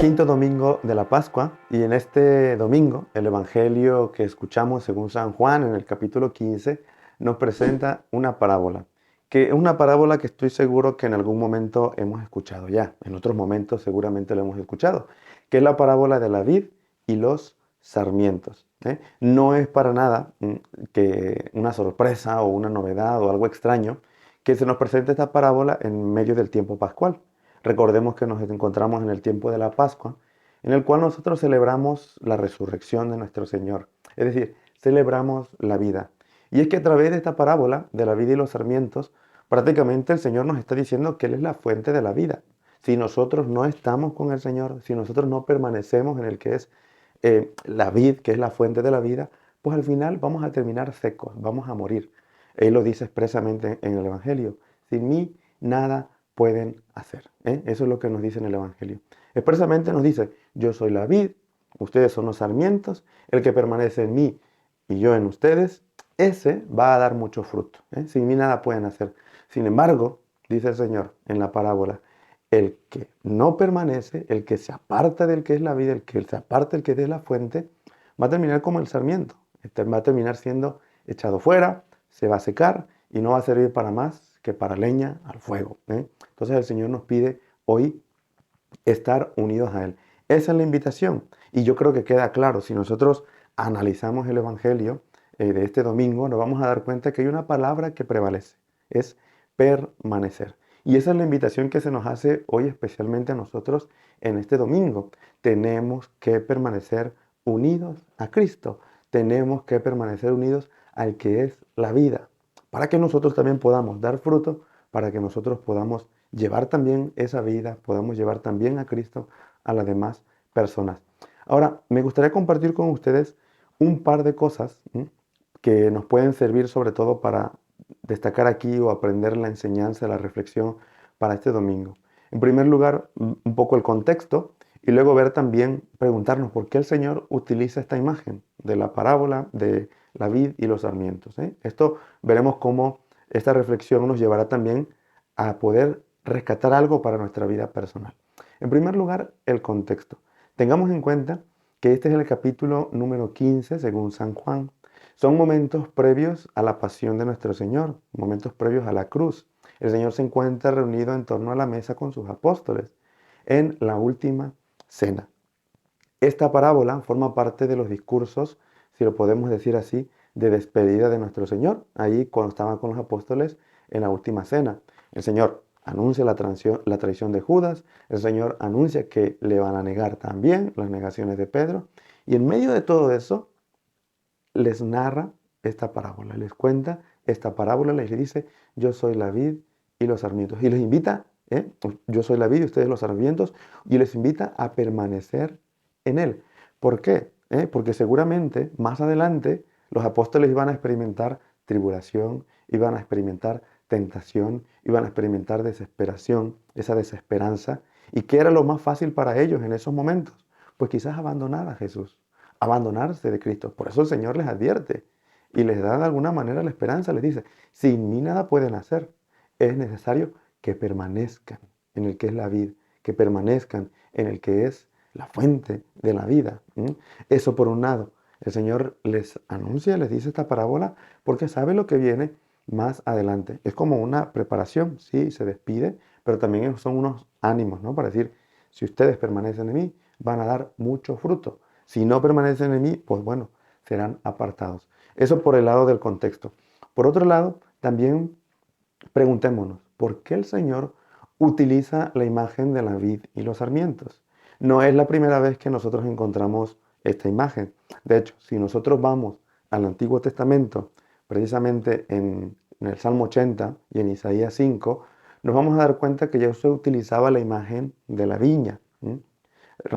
Quinto domingo de la Pascua, y en este domingo el Evangelio que escuchamos según San Juan en el capítulo 15 nos presenta una parábola, que es una parábola que estoy seguro que en algún momento hemos escuchado ya, en otros momentos seguramente lo hemos escuchado, que es la parábola de la vid y los sarmientos. No es para nada que una sorpresa o una novedad o algo extraño que se nos presente esta parábola en medio del tiempo pascual. Recordemos que nos encontramos en el tiempo de la Pascua, en el cual nosotros celebramos la resurrección de nuestro Señor. Es decir, celebramos la vida. Y es que a través de esta parábola de la vida y los sarmientos, prácticamente el Señor nos está diciendo que Él es la fuente de la vida. Si nosotros no estamos con el Señor, si nosotros no permanecemos en el que es la vid, que es la fuente de la vida, pues al final vamos a terminar secos, vamos a morir. Él lo dice expresamente en el Evangelio. Sin mí nada pueden hacer. Eso es lo que nos dice en el Evangelio. Expresamente nos dice, yo soy la vid, ustedes son los sarmientos, el que permanece en mí y yo en ustedes, ese va a dar mucho fruto. Sin mí nada pueden hacer. Sin embargo, dice el Señor en la parábola, el que no permanece, el que se aparta del que es la vida, el que se aparta del que es la fuente, va a terminar como el sarmiento. Va a terminar siendo echado fuera, se va a secar y no va a servir para más que para leña al fuego. Entonces el Señor nos pide hoy estar unidos a Él. Esa es la invitación. Y yo creo que queda claro, si nosotros analizamos el Evangelio de este domingo, nos vamos a dar cuenta que hay una palabra que prevalece, es permanecer. Y esa es la invitación que se nos hace hoy especialmente a nosotros en este domingo. Tenemos que permanecer unidos a Cristo. Tenemos que permanecer unidos al que es la vida, para que nosotros también podamos dar fruto, para que nosotros podamos llevar también esa vida, podamos llevar también a Cristo a las demás personas. Ahora, me gustaría compartir con ustedes un par de cosas que nos pueden servir sobre todo para destacar aquí o aprender la enseñanza, la reflexión para este domingo. En primer lugar, un poco el contexto y luego ver también, preguntarnos por qué el Señor utiliza esta imagen de la parábola de la vid y los sarmientos. Esto veremos cómo esta reflexión nos llevará también a poder rescatar algo para nuestra vida personal. En primer lugar, el contexto. Tengamos en cuenta que este es el capítulo número 15 según San Juan. Son momentos previos a la pasión de nuestro Señor, momentos previos a la cruz. El Señor se encuentra reunido en torno a la mesa con sus apóstoles en la última cena. Esta parábola forma parte de los discursos, si lo podemos decir así, de despedida de nuestro Señor, ahí cuando estaban con los apóstoles en la última cena. El Señor anuncia la traición de Judas, el Señor anuncia que le van a negar también las negaciones de Pedro, y en medio de todo eso les narra esta parábola, les cuenta esta parábola, les dice, yo soy la vid y los sarmientos, y les invita, yo soy la vid y ustedes los sarmientos, y les invita a permanecer en él. ¿Por qué? Porque seguramente más adelante los apóstoles iban a experimentar tribulación, iban a experimentar tentación, iban a experimentar desesperación, esa desesperanza. ¿Y qué era lo más fácil para ellos en esos momentos? Pues quizás abandonar a Jesús, abandonarse de Cristo. Por eso el Señor les advierte y les da de alguna manera la esperanza, les dice, sin mí nada pueden hacer, es necesario que permanezcan en el que es la vida, que permanezcan en el que es la fuente de la vida. Eso por un lado. El Señor les anuncia, les dice esta parábola porque sabe lo que viene más adelante. Es como una preparación, sí, se despide, pero también son unos ánimos, ¿no? Para decir, si ustedes permanecen en mí, van a dar mucho fruto. Si no permanecen en mí, pues bueno, serán apartados. Eso por el lado del contexto. Por otro lado, también preguntémonos, ¿por qué el Señor utiliza la imagen de la vid y los sarmientos? No es la primera vez que nosotros encontramos esta imagen. De hecho, si nosotros vamos al Antiguo Testamento, precisamente en el Salmo 80 y en Isaías 5, nos vamos a dar cuenta que ya se utilizaba la imagen de la viña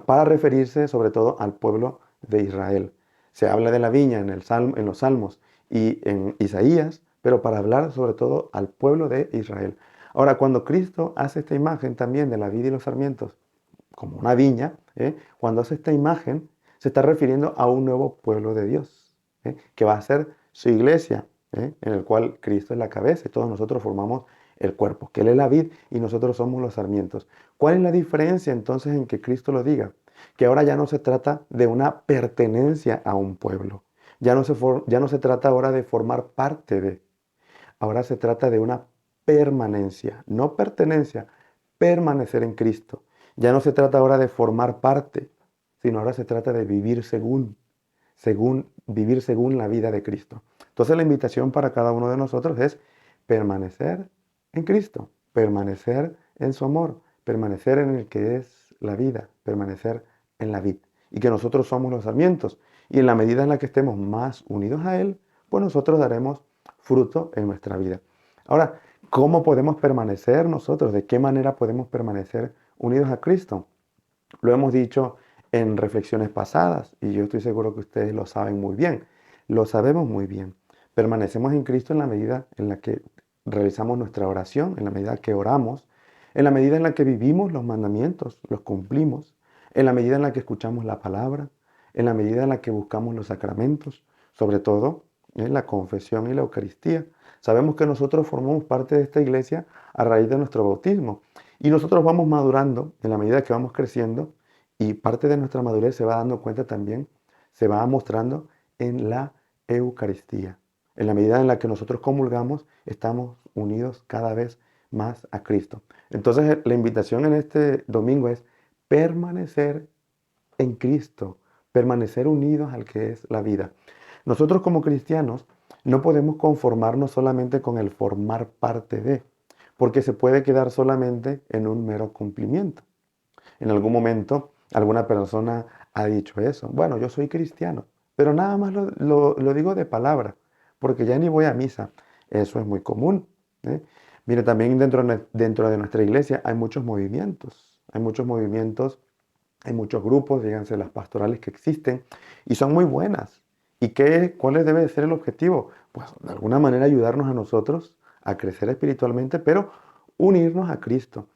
para referirse sobre todo al pueblo de Israel. Se habla de la viña en los Salmos y en Isaías, pero para hablar sobre todo al pueblo de Israel. Ahora, cuando Cristo hace esta imagen también de la vid y los sarmientos, como una viña, cuando hace esta imagen, se está refiriendo a un nuevo pueblo de Dios, que va a ser su iglesia, en el cual Cristo es la cabeza y todos nosotros formamos el cuerpo, que Él es la vid y nosotros somos los sarmientos. ¿Cuál es la diferencia entonces en que Cristo lo diga? Que ahora ya no se trata de una pertenencia a un pueblo, ya no se trata ahora de formar parte de, ahora se trata de una permanencia, no pertenencia, permanecer en Cristo. Ya no se trata ahora de formar parte, sino ahora se trata de vivir vivir según la vida de Cristo. Entonces la invitación para cada uno de nosotros es permanecer en Cristo, permanecer en su amor, permanecer en el que es la vida, permanecer en la vid. Y que nosotros somos los sarmientos. Y en la medida en la que estemos más unidos a Él, pues nosotros daremos fruto en nuestra vida. Ahora, ¿cómo podemos permanecer nosotros? ¿De qué manera podemos permanecer unidos a Cristo? Lo hemos dicho en reflexiones pasadas y yo estoy seguro que ustedes lo saben muy bien. Lo sabemos muy bien. Permanecemos en Cristo en la medida en la que realizamos nuestra oración, en la medida que oramos, en la medida en la que vivimos los mandamientos, los cumplimos, en la medida en la que escuchamos la palabra, en la medida en la que buscamos los sacramentos, sobre todo en la confesión y la Eucaristía. Sabemos que nosotros formamos parte de esta iglesia a raíz de nuestro bautismo y nosotros vamos madurando en la medida que vamos creciendo y parte de nuestra madurez se va dando cuenta también, se va mostrando en la Eucaristía. En la medida en la que nosotros comulgamos, estamos unidos cada vez más a Cristo. Entonces, la invitación en este domingo es permanecer en Cristo, permanecer unidos al que es la vida. Nosotros como cristianos no podemos conformarnos solamente con el formar parte de, porque se puede quedar solamente en un mero cumplimiento. En algún momento alguna persona ha dicho eso. Bueno, yo soy cristiano, pero nada más lo digo de palabra, porque ya ni voy a misa. Eso es muy común. ¿Eh? Mire, también dentro de nuestra iglesia hay muchos movimientos. Hay muchos movimientos, hay muchos grupos, díganse las pastorales que existen, y son muy buenas. ¿Y cuál debe ser el objetivo? Pues de alguna manera ayudarnos a nosotros a crecer espiritualmente, pero unirnos a Cristo.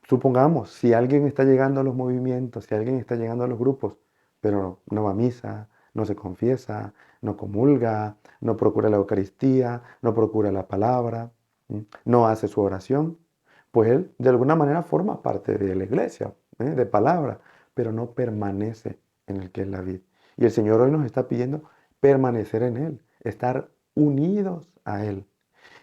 Supongamos, si alguien está llegando a los movimientos, si alguien está llegando a los grupos, pero no va a misa, no se confiesa, no comulga, no procura la Eucaristía, no procura la palabra, no hace su oración, pues él de alguna manera forma parte de la iglesia, de palabra, pero no permanece en el que es la vida. Y el Señor hoy nos está pidiendo permanecer en Él, estar unidos a Él.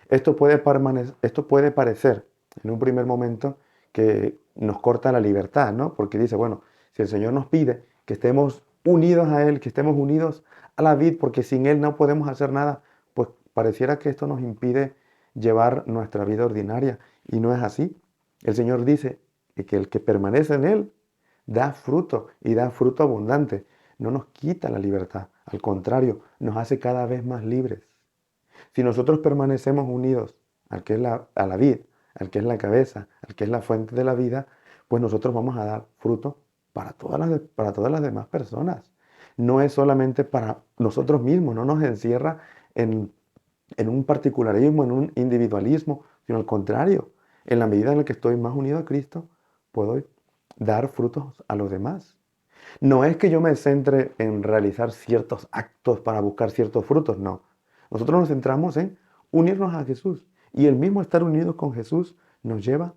Esto puede parecer en un primer momento que nos corta la libertad, ¿no? Porque dice, bueno, si el Señor nos pide que estemos unidos a Él, que estemos unidos a la vid, porque sin Él no podemos hacer nada, pues pareciera que esto nos impide llevar nuestra vida ordinaria. Y no es así. El Señor dice que el que permanece en Él da fruto y da fruto abundante. No nos quita la libertad, al contrario, nos hace cada vez más libres. Si nosotros permanecemos unidos al que es a la vid, al que es la cabeza, al que es la fuente de la vida, pues nosotros vamos a dar fruto para todas las demás personas. No es solamente para nosotros mismos, no nos encierra en, en un particularismo, en un individualismo, sino al contrario, en la medida en la que estoy más unido a Cristo, puedo dar frutos a los demás. No es que yo me centre en realizar ciertos actos para buscar ciertos frutos, no. Nosotros nos centramos en unirnos a Jesús y el mismo estar unidos con Jesús nos lleva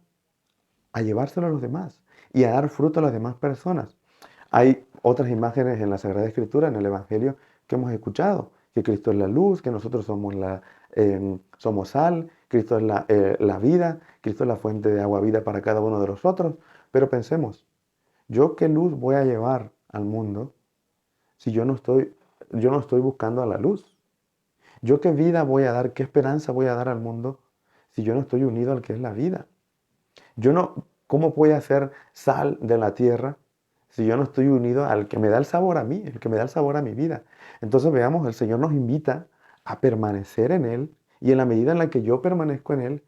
a llevárselo a los demás y a dar fruto a las demás personas. Hay otras imágenes en la Sagrada Escritura, en el Evangelio, que hemos escuchado, que Cristo es la luz, que nosotros somos sal, Cristo es la vida, Cristo es la fuente de agua vida para cada uno de nosotros. Pero pensemos, ¿yo qué luz voy a llevar al mundo si yo no estoy buscando a la luz? ¿Yo qué vida voy a dar, qué esperanza voy a dar al mundo si yo no estoy unido al que es la vida? Yo no, ¿cómo voy a ser sal de la tierra si yo no estoy unido al que me da el sabor a mí, el que me da el sabor a mi vida? Entonces veamos, el Señor nos invita a permanecer en Él y en la medida en la que yo permanezco en Él,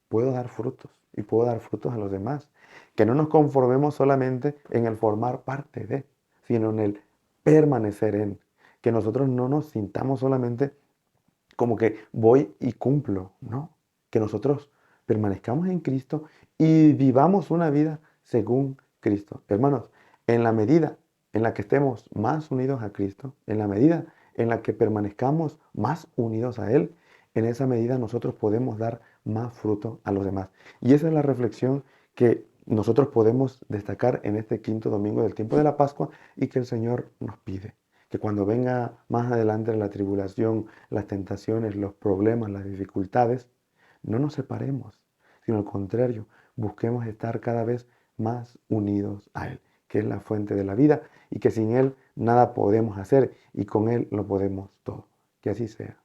puedo dar frutos y puedo dar frutos a los demás. Que no nos conformemos solamente en el formar parte de, sino en el permanecer en. Que nosotros no nos sintamos solamente como que voy y cumplo, ¿no? Que nosotros permanezcamos en Cristo y vivamos una vida según Cristo. Hermanos, en la medida en la que estemos más unidos a Cristo, en la medida en la que permanezcamos más unidos a Él, en esa medida nosotros podemos dar más fruto a los demás. Y esa es la reflexión que nosotros podemos destacar en este quinto domingo del tiempo de la Pascua y que el Señor nos pide. Que cuando venga más adelante la tribulación, las tentaciones, los problemas, las dificultades, no nos separemos, sino al contrario, busquemos estar cada vez más unidos a Él, que es la fuente de la vida y que sin Él nada podemos hacer y con Él lo podemos todo. Que así sea.